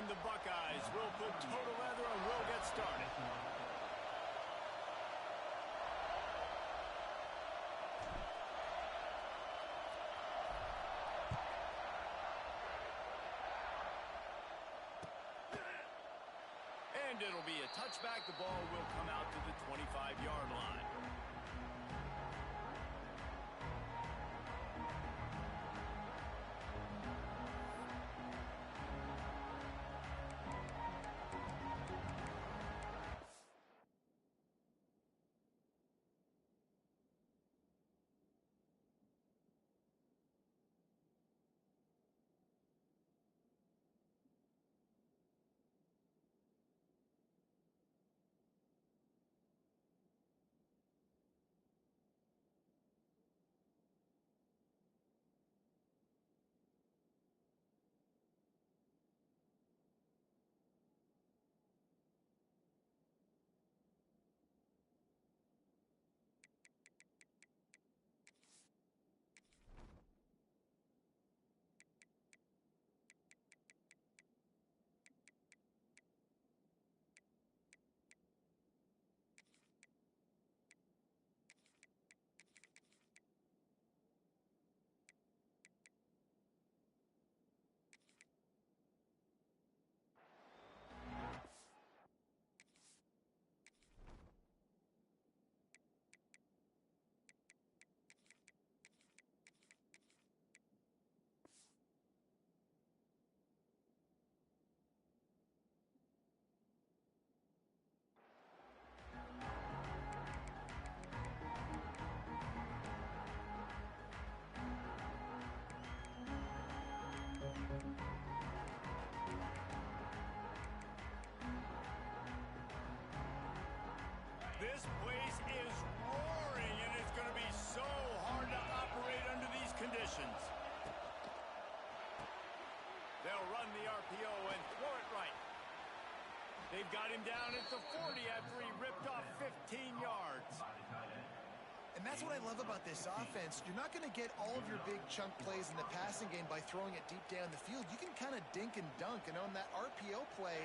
And the Buckeyes will put total leather and will get started. And it'll be a touchback. The ball will come out to the 25-yard line. This place is roaring, and it's going to be so hard to operate under these conditions. They'll run the RPO and throw it right. They've got him down at the 40 after he ripped off 15 yards. And that's what I love about this offense. You're not going to get all of your big chunk plays in the passing game by throwing it deep down the field. You can kind of dink and dunk, and on that RPO play,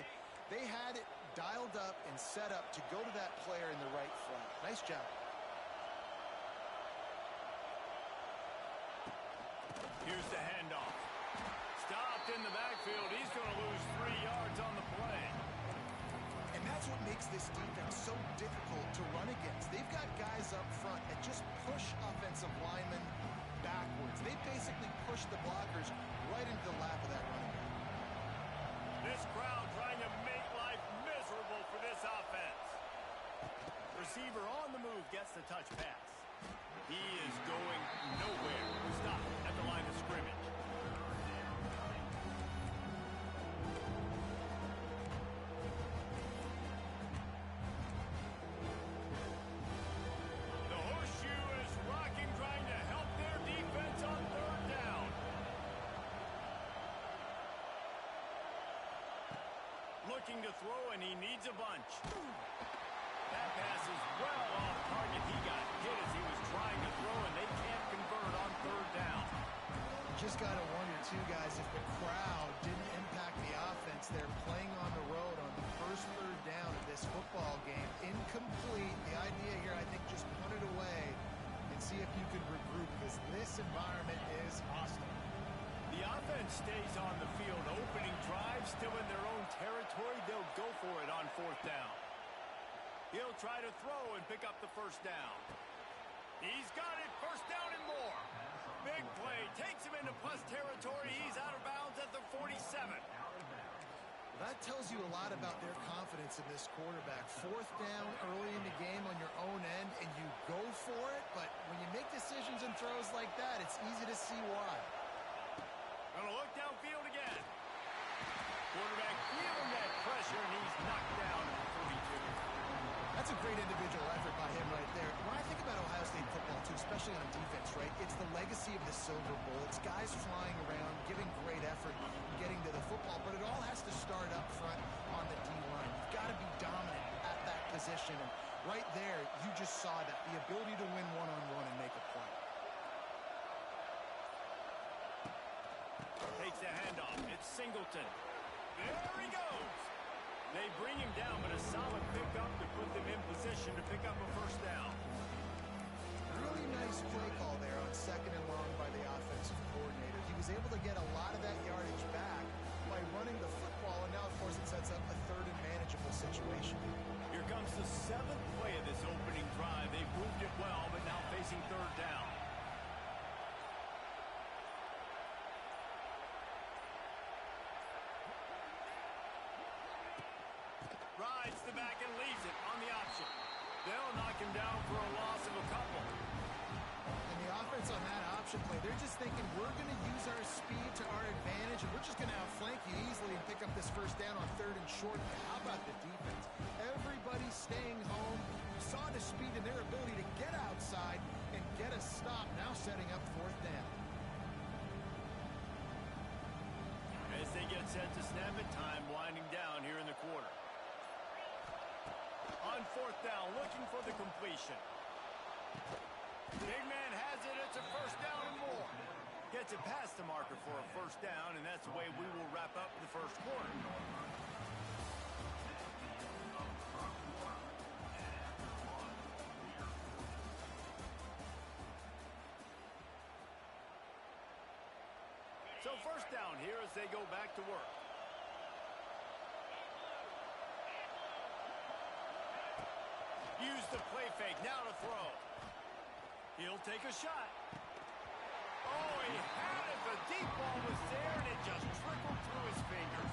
they had it dialed up and set up to go to that player in the right flat. Nice job. Here's the handoff. Stopped in the backfield. He's going to lose 3 yards on the play. And that's what makes this defense so difficult to run against. They've got guys up front that just push offensive linemen backwards. They basically push the blockers right into the lap of that running back. This crowd trying to make life miserable for this offense. Receiver on the move gets the touch pass. He is going nowhere. Stop at the line of scrimmage. The horseshoe is rocking, trying to help their defense on third down. Looking to throw, and he needs a bunch. That pass is well off target. He got hit as he was trying to throw, and they can't convert on third down. Just got to wonder, too, guys, if the crowd didn't impact the offense. They're playing on the road on the first third down of this football game. Incomplete. The idea here, I think, just punt it away and see if you can regroup, because this environment is hostile. The offense stays on the field. Opening drive, still in their own territory. They'll go for it on fourth down. He'll try to throw and pick up the first down. He's got it. First down and more. Big play. Takes him into plus territory. He's out of bounds at the 47. That tells you a lot about their confidence in this quarterback. Fourth down early in the game on your own end, and you go for it. But when you make decisions and throws like that, it's easy to see why. Gonna look downfield again. Quarterback feeling that pressure, and he's knocked down at the 42. That's a great individual effort by him right there. When I think about Ohio State football, too, especially on defense, right, it's the legacy of the Silver Bowl. It's guys flying around, giving great effort, getting to the football, but it all has to start up front on the D-line. You've got to be dominant at that position, and right there, you just saw that, the ability to win one-on-one and make a play. Takes the handoff. It's Singleton. There he goes. They bring him down, but a solid pickup to put them in position to pick up a first down. Really nice play call there on 2nd and long by the offensive coordinator. He was able to get a lot of that yardage back by running the football, and now, of course, it sets up a 3rd and manageable situation. Here comes the 7th play of this opening drive. They've moved it well, but now facing 3rd down. Rides the back and leaves it on the option. They'll knock him down for a loss of a couple. And the offense on that option play, they're just thinking we're going to use our speed to our advantage, and we're just going to outflank you easily and pick up this first down on 3rd and short. How about the defense? Everybody's staying home. You saw the speed and their ability to get outside and get a stop, now setting up 4th down. As they get set to snap it, time winding down here in the quarter. On 4th down, looking for the completion. Big man has it. It's a first down and more. Gets it past the marker for a first down, and that's the way we will wrap up the first quarter. So first down here as they go back to work. Use the play fake, now to throw. He'll take a shot. Oh, he had it. The deep ball was there, and it just trickled through his fingers.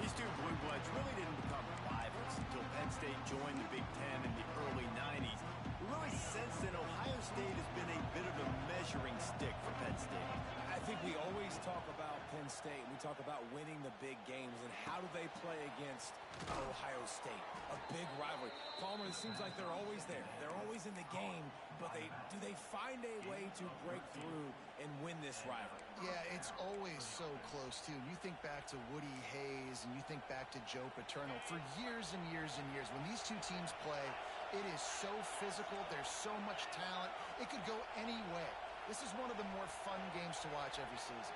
These two Blue Bloods really didn't become rivals until Penn State joined the Big Ten in the early 90s. We really sense that Ohio State has been a bit of a measuring stick for Penn State. I think we always talk about Penn State. We talk about winning the big games, and how do they play against Ohio State? A big rivalry. Palmer, it seems like they're always there. They're always in the game, but do they find a way to break through and win this rivalry? Yeah, it's always so close, too. You think back to Woody Hayes, and you think back to Joe Paterno. For years and years and years, when these two teams play, it is so physical. There's so much talent. It could go any way. This is one of the more fun games to watch every season.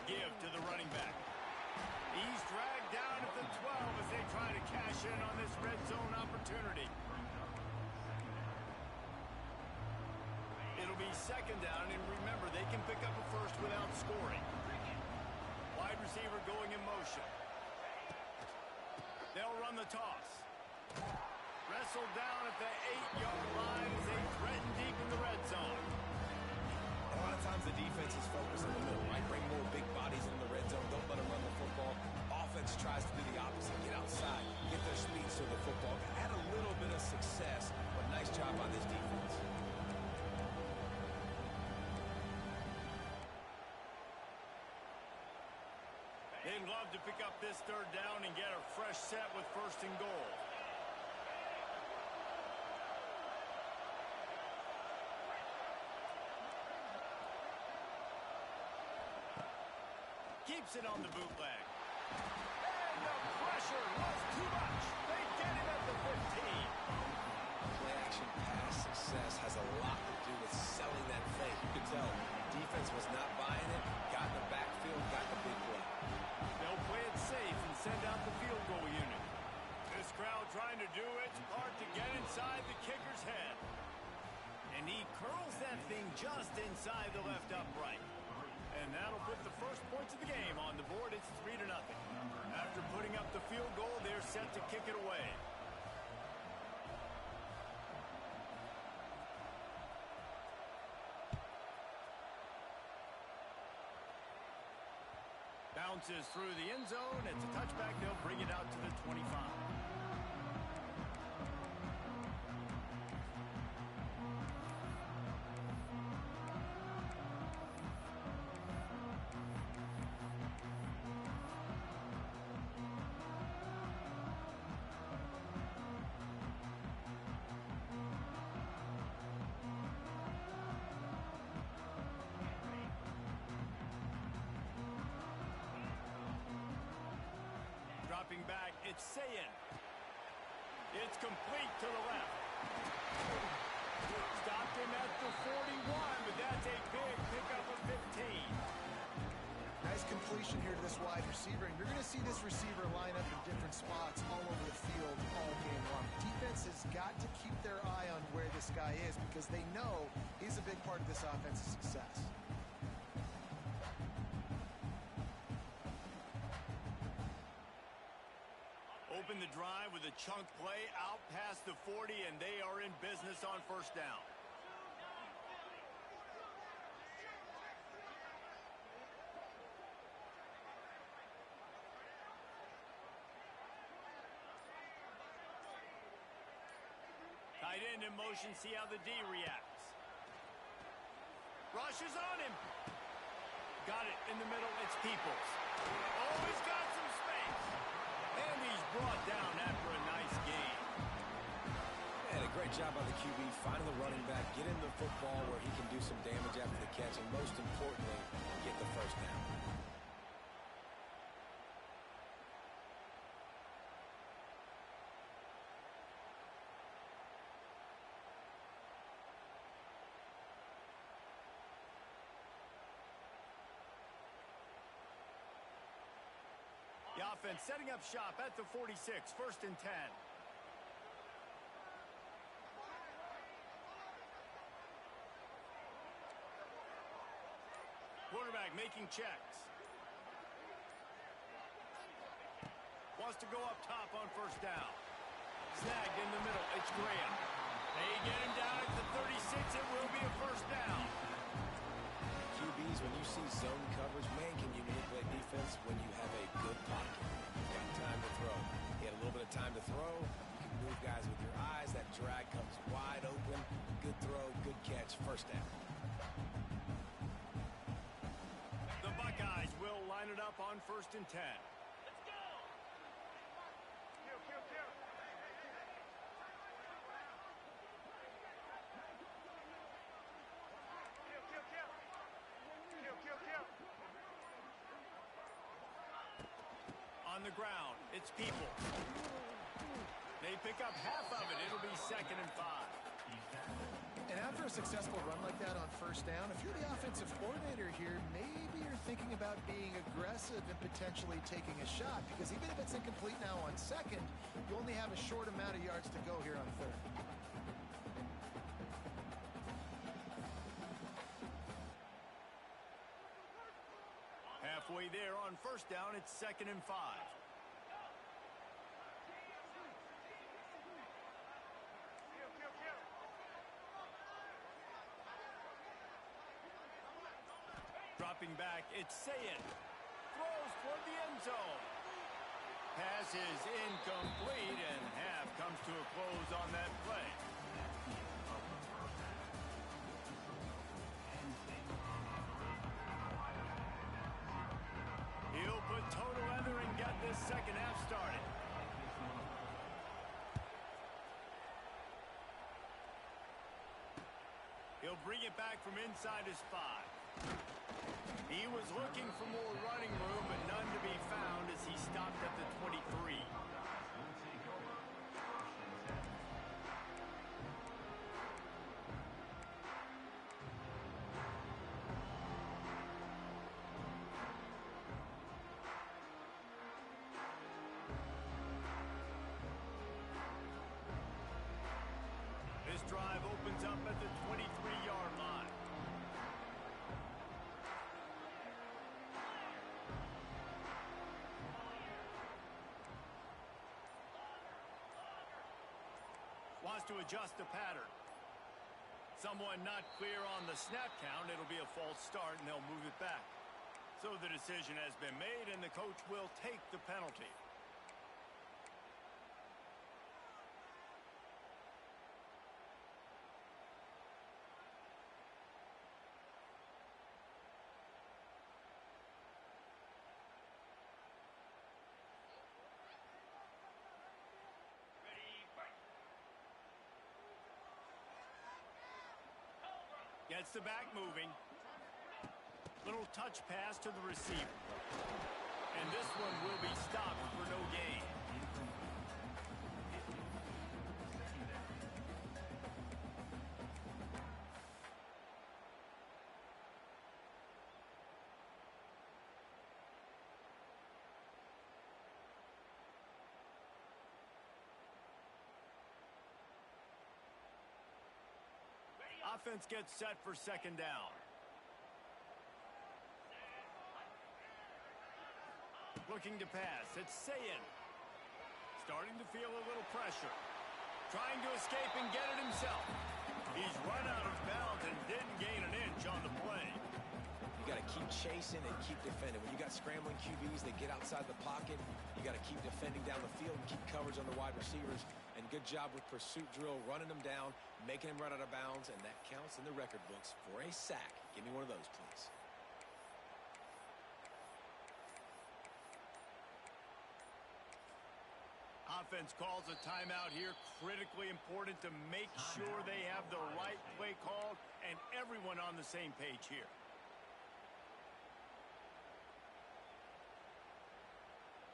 Give to the running back. He's dragged down at the 12 as they try to cash in on this red zone opportunity. It'll be 2nd down, and remember, they can pick up a first without scoring. Wide receiver going in motion. They'll run the toss. Wrestled down at the 8-yard line as they threaten deep in the red zone. A lot of times the defense is focused in the middle, right? Bring more big bodies in the red zone. Don't let them run the football. Offense tries to do the opposite. Get outside. Get their speeds to the football. Had a little bit of success, but nice job on this defense. They'd love to pick up this 3rd down and get a fresh set with 1st and goal. Keeps it on the bootleg. And the pressure was too much. They get him at the 15. Play-action pass success has a lot to do with selling that fake. You can tell defense was not buying it, got in the backfield, got the big play. They'll play it safe and send out the field goal unit. This crowd trying to do its part to get inside the kicker's head. And he curls that thing just inside the left upright. And that'll put the first points of the game on the board. It's 3-0. After putting up the field goal, they're set to kick it away. Bounces through the end zone. It's a touchback. They'll bring it out to the 25. Dropping back, it's Ncaa. It's complete to the left. Stopped him at the 41, but that's a big pickup of 15. Nice completion here to this wide receiver, and you're going to see this receiver line up in different spots all over the field all game long. Defense has got to keep their eye on where this guy is because they know he's a big part of this offense's success. Open the drive with a chunk play out past the 40, and they are in business on first down. Tight end in motion, see how the D reacts. Rushes on him. Got it in the middle, it's Peoples. Oh, he's got some space. And he's brought down after a nice gain. And a great job by the QB, finding the running back, get him the football where he can do some damage after the catch, and most importantly, get the first down. The offense setting up shop at the 46, first and 10. Quarterback making checks. Wants to go up top on first down. Snagged in the middle, it's Graham. They get him down at the 36, it will be a first down. QBs, when you see zone coverage, man, can you manipulate defense when you have a good pocket. You've got time to throw. You had a little bit of time to throw. You can move guys with your eyes. That drag comes wide open. Good throw, good catch, first down. The Buckeyes will line it up on first and 10. On the ground, it's People. They pick up half of it. It'll be second and 5. And after a successful run like that on first down, if you're the offensive coordinator here, maybe you're thinking about being aggressive and potentially taking a shot, because even if it's incomplete now on second, you only have a short amount of yards to go here on third. Halfway there on first down, it's second and 5. Dropping back, it's Sayin. Throws toward the end zone. Pass is incomplete, and half comes to a close on that play. He'll put total leather and get this second half started. He'll bring it back from inside his 5. He was looking for more running room, but none to be found as he stopped at the 23. This drive opens up at the 23-yard line. Wants to adjust the pattern. Someone not clear on the snap count. It'll be a false start, and they'll move it back. So the decision has been made, and the coach will take the penalty. Gets the back moving. Little touch pass to the receiver. And this one will be stopped for no gain. offense gets set for second down. Looking to pass. It's Ncaa. Starting to feel a little pressure. Trying to escape and get it himself. He's run out of bounds and didn't gain an inch on the play. You got to keep chasing and keep defending. When you got scrambling QBs that get outside the pocket, you got to keep defending down the field and keep coverage on the wide receivers. And good job with pursuit drill, running them down, making them run out of bounds, and that counts in the record books for a sack. Give me one of those, please. Offense calls a timeout here. Critically important to make sure they have the right play called and everyone on the same page here.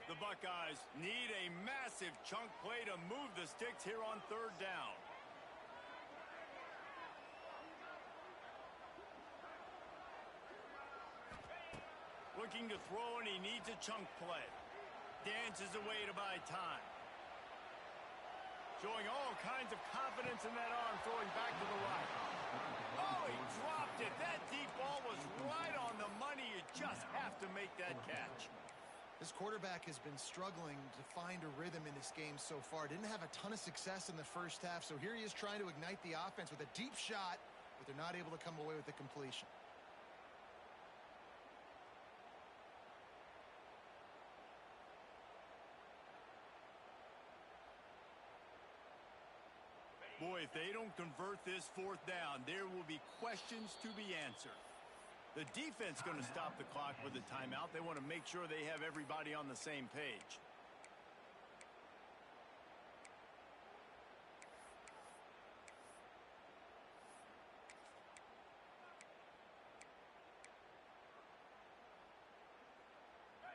The Buckeyes need a massive chunk play to move the sticks here on third down. Looking to throw, and he needs a chunk play. Dances away to buy time. Showing all kinds of confidence in that arm, throwing back to the right. Oh, he dropped it. That deep ball was right on the money. You just have to make that catch. This quarterback has been struggling to find a rhythm in this game so far. Didn't have a ton of success in the first half, so here he is trying to ignite the offense with a deep shot, but they're not able to come away with the completion. Boy, if they don't convert this fourth down, there will be questions to be answered. The defense going to stop the clock with a timeout. They want to make sure they have everybody on the same page.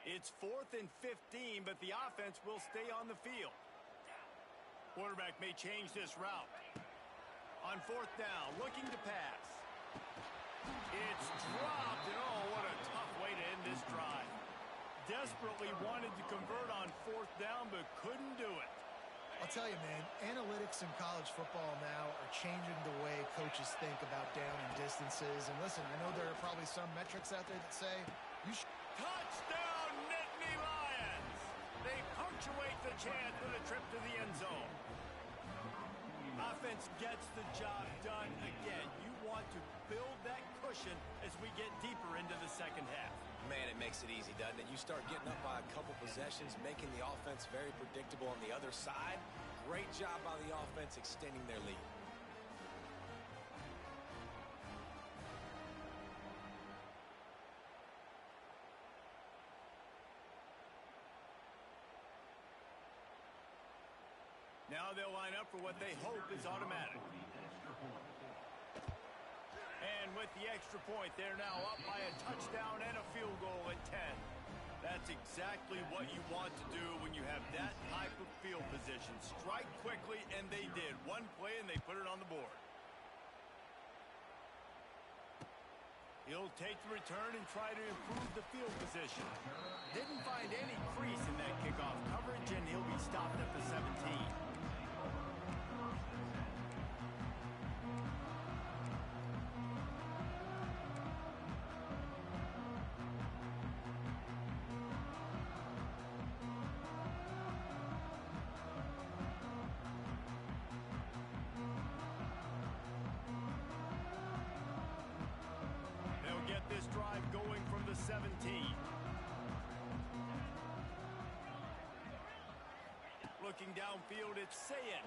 It's 4th and 15, but the offense will stay on the field. Quarterback may change this route. On 4th down, looking to pass. It's dropped, and oh, what a tough way to end this drive. Desperately wanted to convert on 4th down, but couldn't do it. I'll tell you, man, analytics in college football now are changing the way coaches think about down and distances. And listen, I know there are probably some metrics out there that say you should... Touchdown, Nittany Lions! They punctuate the chant with a trip to the end zone. Offense gets the job done again. You want to build that cushion as we get deeper into the second half. Man, it makes it easy, doesn't it? You start getting up by a couple possessions, making the offense very predictable on the other side. Great job by the offense extending their lead. Now they'll line up for what they hope is automatic. And with the extra point, they're now up by a touchdown and a field goal at 10. That's exactly what you want to do when you have that type of field position. Strike quickly, and they did. One play, and they put it on the board. He'll take the return and try to improve the field position. Didn't find any crease in that kickoff coverage, and he'll be stopped at the 17. This drive going from the 17. Looking downfield, it's Ncaa.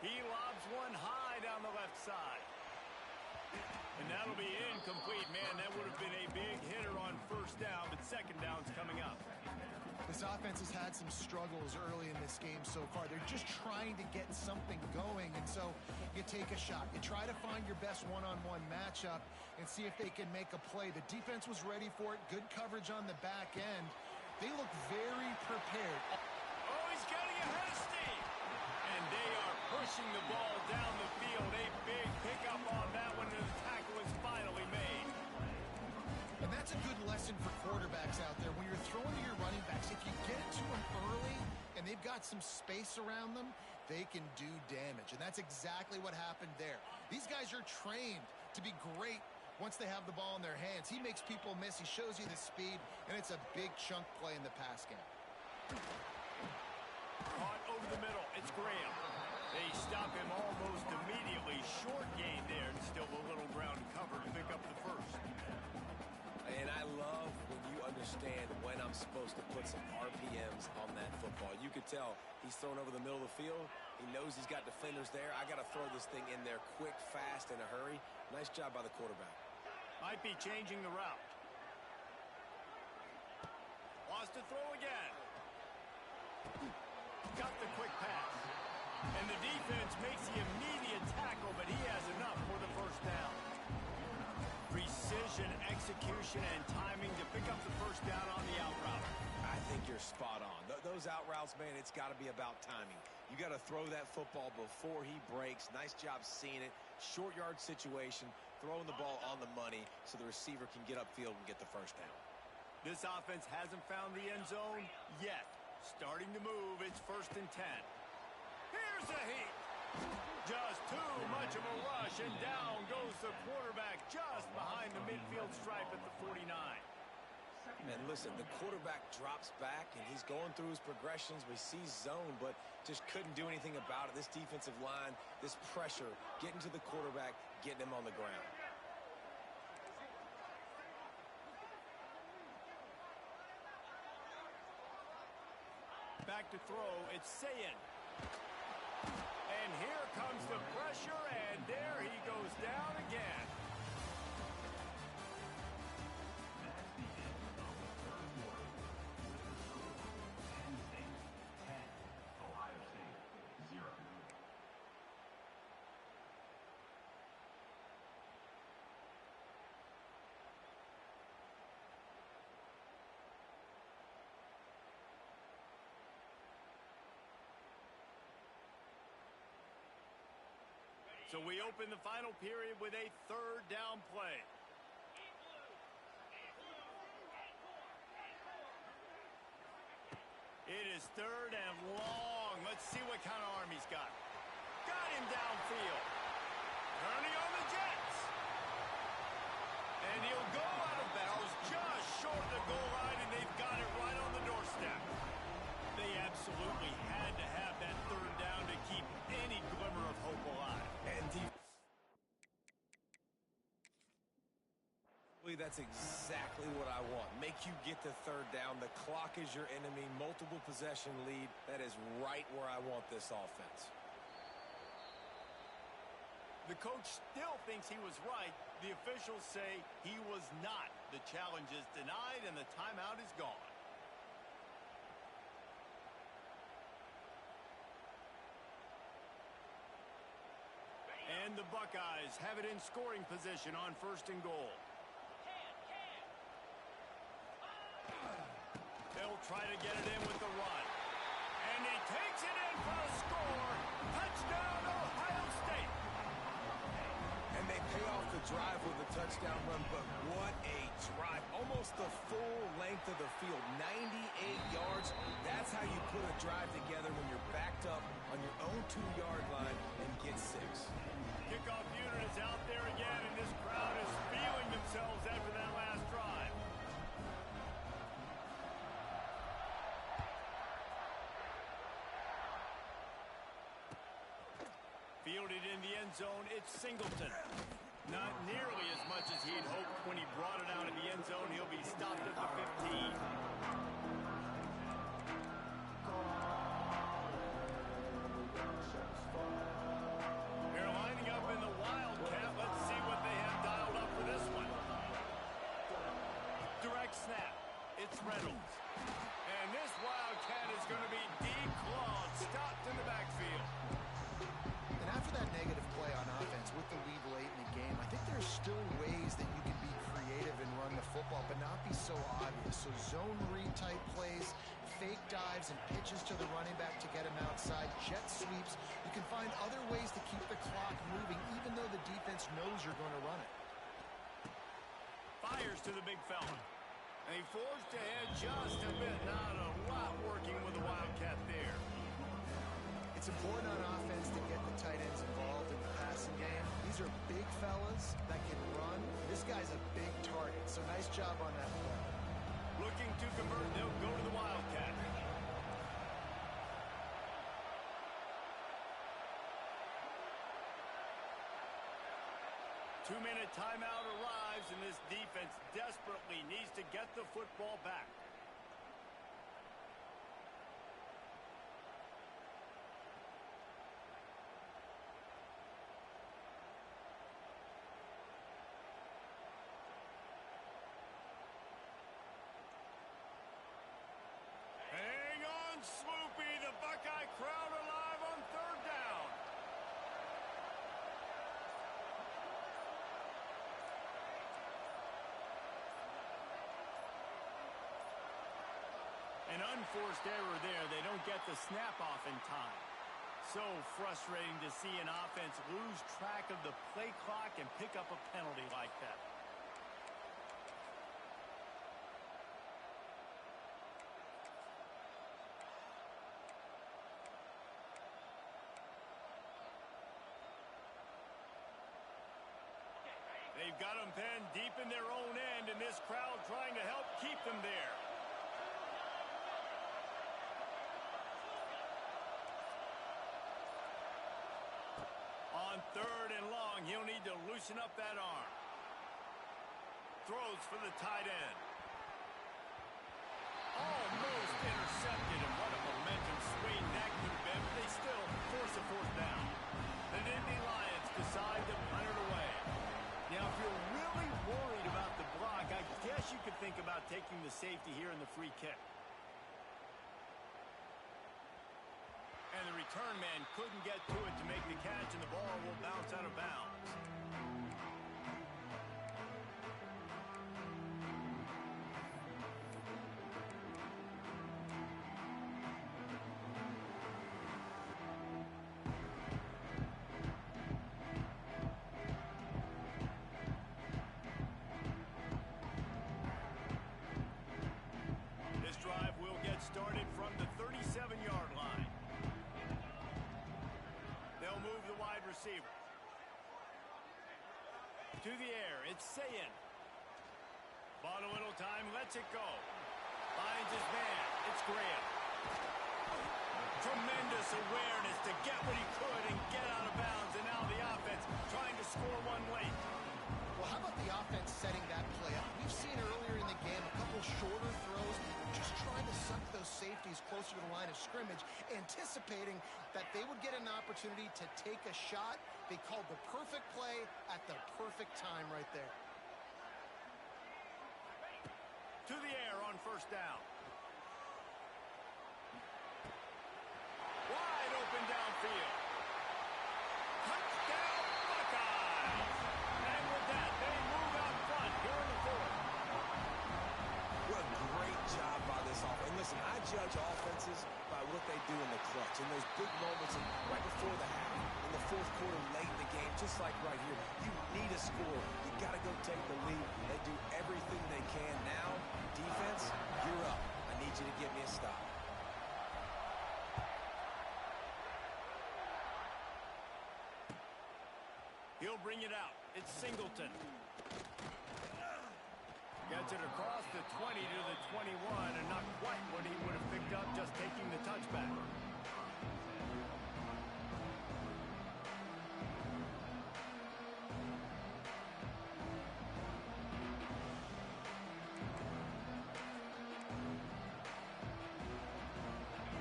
He lobs one high down the left side. And that'll be incomplete. Man, that would have been a big hitter on first down, but second down's coming up. This offense has had some struggles early in this game so far. They're just trying to get something going, and so you take a shot. You try to find your best one-on-one matchup and see if they can make a play. The defense was ready for it. Good coverage on the back end. They look very prepared. Oh, he's getting ahead of steam. And they are pushing the ball down the field. A big pickup on that one, and the tackle is finally made. And that's a good lesson for quarterbacks out there. When you're throwing to your running backs, if you get it to them early and they've got some space around them, they can do damage. And that's exactly what happened there. These guys are trained to be great once they have the ball in their hands. He makes people miss. He shows you the speed, and it's a big chunk play in the pass game. Caught over the middle. It's Graham. They stop him almost immediately. Short gain there, and still a little ground cover to pick up the first. And I love when you understand when I'm supposed to put some RPMs on that football. You could tell he's thrown over the middle of the field. He knows he's got defenders there. I got to throw this thing in there quick, fast, in a hurry. Nice job by the quarterback. Might be changing the route. Wants to throw again. Got the quick pass. And the defense makes the immediate tackle, but he has enough for the first down. Precision, execution, and timing to pick up the first down on the out route. I think you're spot on. Those out routes, man, it's got to be about timing. You got to throw that football before he breaks. Nice job seeing it. Short yard situation, throwing the ball on the money so the receiver can get upfield and get the first down. This offense hasn't found the end zone yet. Starting to move. It's 1st and 10. Here's a heat. Just too much of a rush, and down goes the quarterback just behind the midfield stripe at the 49. Man, listen, the quarterback drops back, and he's going through his progressions. We see zone, but just couldn't do anything about it. This defensive line, this pressure, getting to the quarterback, getting him on the ground. Back to throw, it's Ncaa. And here comes the pressure, and there he goes down again. So we open the final period with a 3rd down play. It is 3rd and long. Let's see what kind of arm he's got. Got him downfield. Turning on the Jets. And he'll go out of bounds just short of the goal line, and they've got it right on the doorstep. They absolutely had to have that 3rd down to keep any glimmer of hope alive. That's exactly what I want. Make you get the 3rd down. The clock is your enemy. Multiple possession lead. That is right where I want this offense. The coach still thinks he was right. The officials say he was not. The challenge is denied, and the timeout is gone. And the Buckeyes have it in scoring position on 1st and goal. They'll try to get it in with the run. And he takes it in for a score. Touchdown, Ohio State. And they pay off the drive with a touchdown run, but what a drive. Almost the full length of the field, 98 yards. That's how you put a drive together when you're backed up on your own 2-yard line and get 6. Kickoff unit is out there again, and this crowd is feeling themselves after that last drive. Fielded in the end zone, it's Singleton. Not nearly as much as he'd hoped when he brought it out in the end zone. He'll be stopped at the 15. They're lining up in the Wildcat. Let's see what they have dialed up for this one. Direct snap. It's Reynolds. And this Wildcat is going to be deep clawed, stopped in the backfield. And after that negative play on offense with the lead late in the game, I think there's still ways that you can be creative and run the football, but not be so obvious. So zone read type plays, fake dives, and pitches to the running back to get him outside, jet sweeps. You can find other ways to keep the clock moving, even though the defense knows you're going to run it. Fires to the big fella. And he forged ahead just a bit. Not a lot working with the Wildcat there. It's important on guy's a big target, so nice job on that play. Looking to convert, they'll go to the Wildcat. Two-minute timeout arrives, and this defense desperately needs to get the football back. Hang on, Swoopy. The Buckeye crowd alive on third down. An unforced error there. They don't get the snap off in time. So frustrating to see an offense lose track of the play clock and pick up a penalty like that. They've got them pinned deep in their own end, and this crowd trying to help keep them there. On third and long, he'll need to loosen up that arm. Throws for the tight end. Almost intercepted, and what a momentum swing that could have been, but they still force a fourth down. The Nittany Lions decide to punt it away. Now, if you're really worried about the block, I guess you could think about taking the safety here in the free kick. And the return man couldn't get to it to make the catch, and the ball will bounce out of bounds. This drive will get started from the 37-yard line. They'll move the wide receiver. To the air, it's Ncaa. Bought a little time, lets it go. Finds his man, it's Graham. Tremendous awareness to get what he could and get out of bounds, and now the offense trying to score one late. Well, how about the offense setting that play up? We've seen earlier in the game a couple shorter throws, just trying to suck those safeties closer to the line of scrimmage, anticipating that they would get an opportunity to take a shot. They called the perfect play at the perfect time right there. To the air on first down. Wide open downfield. Touchdown, Buckeyes! And with that, they move out front here in the fourth. What a great job by this offense. And listen, I judge offenses by what they do in the clutch. In those big moments right before the half, in the fourth quarter, late in the game, just like right here. You need a score. You got to go take the lead. They do everything they can now. Defense, you're up. I need you to get me a stop. He'll bring it out. It's Singleton. Gets it across the 20 to the 21, and not quite what he would have picked up just taking the touchback.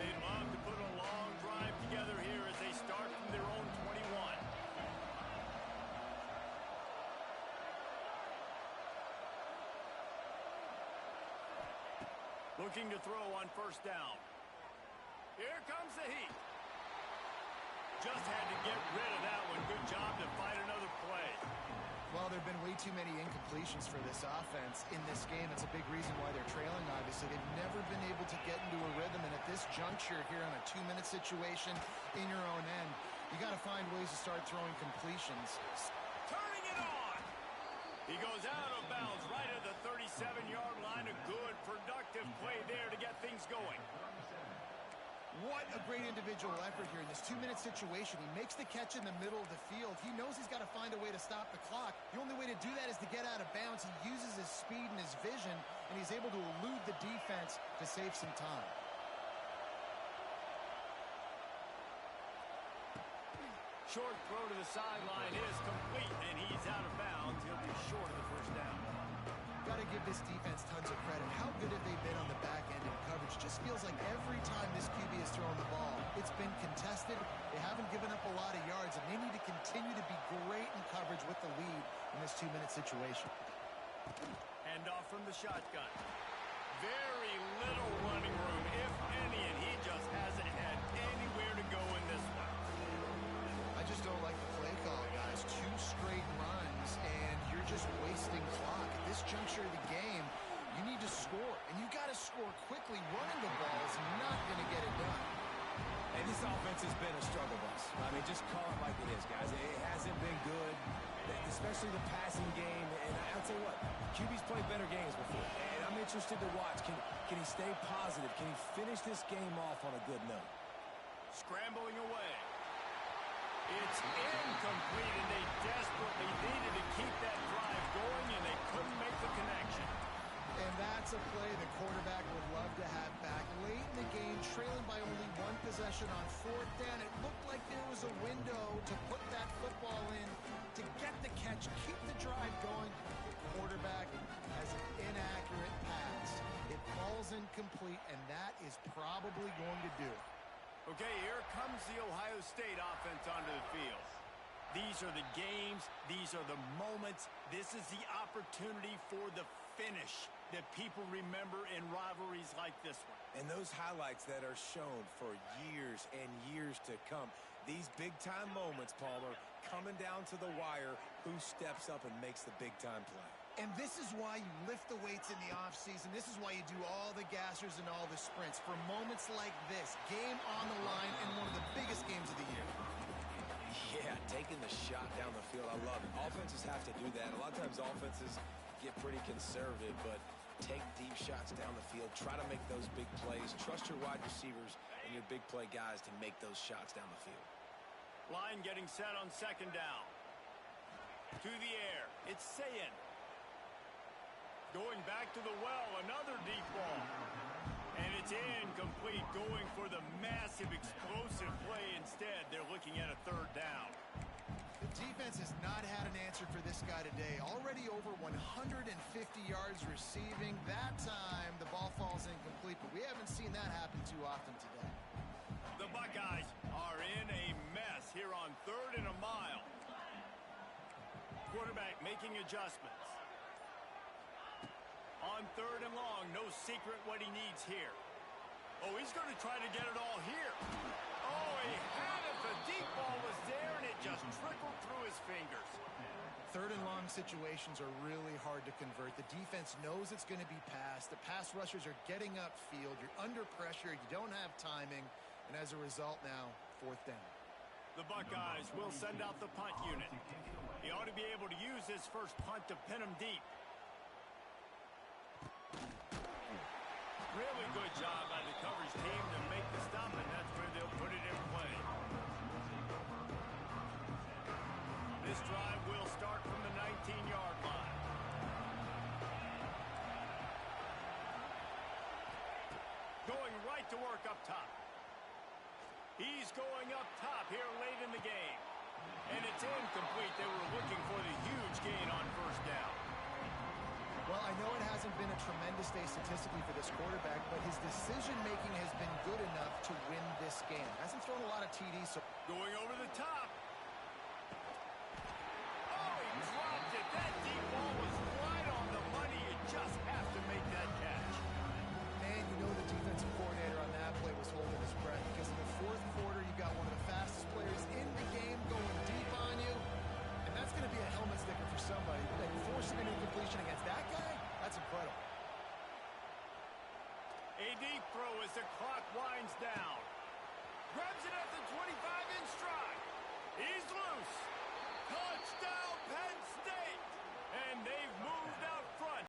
They'd love to put a long drive together here as they start from their own 21. Looking to throw on first down. Here comes the heat. Just had to get rid of that one. Good job to find another play. Well, there have been way too many incompletions for this offense in this game. It's a big reason why they're trailing, obviously. They've never been able to get into a rhythm, and at this juncture here on a 2-minute situation in your own end, you got to find ways to start throwing completions. Turning it on. He goes out of bounds right at the 37-yard line. A good, productive play there to get things going. What a great individual effort here in this 2-minute situation. He makes the catch in the middle of the field. He knows he's got to find a way to stop the clock. The only way to do that is to get out of bounds. He uses his speed and his vision, and he's able to elude the defense to save some time. Short throw to the sideline is complete, and he's out of bounds. He'll be short of the first down. Got to give this defense tons of credit. How good have they been on the back end in coverage? Just feels like every time this QB has thrown the ball, it's been contested. They haven't given up a lot of yards, and they need to continue to be great in coverage with the lead in this 2-minute situation. Hand off from the shotgun. Very little running room, if any, and he just hasn't had anywhere to go in this one. I just don't like the play call, guys. 2 straight runs, and you're just wasting clock. At this juncture of the game, you need to score, and you got to score quickly. Running the ball is not going to get it done. And this offense has been a struggle bus. I mean, just call it like it is, guys. It hasn't been good, especially the passing game. And I'll tell you what, QB's played better games before. And I'm interested to watch. Can he stay positive? Can he finish this game off on a good note? Scrambling away. It's incomplete, and they desperately needed to keep that drive going, and they couldn't make the connection. And that's a play the quarterback would love to have back. Late in the game, trailing by only 1 possession on 4th down, it looked like there was a window to put that football in, to get the catch, keep the drive going. The quarterback has an inaccurate pass. It falls incomplete, and that is probably going to do it. Okay, here comes the Ohio State offense onto the field. These are the games. These are the moments. This is the opportunity for the finish that people remember in rivalries like this one. And those highlights that are shown for years and years to come. These big-time moments, Palmer, coming down to the wire, who steps up and makes the big-time play. And this is why you lift the weights in the offseason. This is why you do all the gassers and all the sprints. For moments like this, game on the line in one of the biggest games of the year. Yeah, taking the shot down the field, I love it. Offenses have to do that. A lot of times offenses get pretty conservative, but take deep shots down the field. Try to make those big plays. Trust your wide receivers and your big play guys to make those shots down the field. Line getting set on 2nd down. To the air. It's Ncaa. Going back to the well, another deep ball. And it's incomplete, going for the massive explosive play instead. They're looking at a 3rd down. The defense has not had an answer for this guy today. Already over 150 yards receiving. That time, the ball falls incomplete, but we haven't seen that happen too often today. The Buckeyes are in a mess here on 3rd and a mile. Quarterback making adjustments. On 3rd and long, no secret what he needs here. Oh, he's going to try to get it all here. Oh, he had it. The deep ball was there, and it just trickled through his fingers. 3rd and long situations are really hard to convert. The defense knows it's going to be passed. The pass rushers are getting upfield. You're under pressure. You don't have timing. And as a result now, 4th down. The Buckeyes will send out the punt unit. He ought to be able to use his first punt to pin him deep. Really good job by the coverage team to make the stop, and that's where they'll put it in play. This drive will start from the 19-yard line. Going right to work up top. He's going up top here late in the game. And it's incomplete. They were looking for the huge gain on 1st down. Well, I know it hasn't been a tremendous day statistically for this quarterback, but his decision-making has been good enough to win this game. Hasn't thrown a lot of TDs. So going over the top. Oh, he dropped it. That deep ball was right on the money. You just have to make that catch. Man, you know the defensive coordinator on that play was holding his breath, because in the 4th quarter, you got one of the fastest players in the game going deep on you. And that's going to be a helmet sticker for somebody. Like forcing an incompletion against that guy, that's incredible. A throw as the clock winds down. Grabs it at the 25 in stride.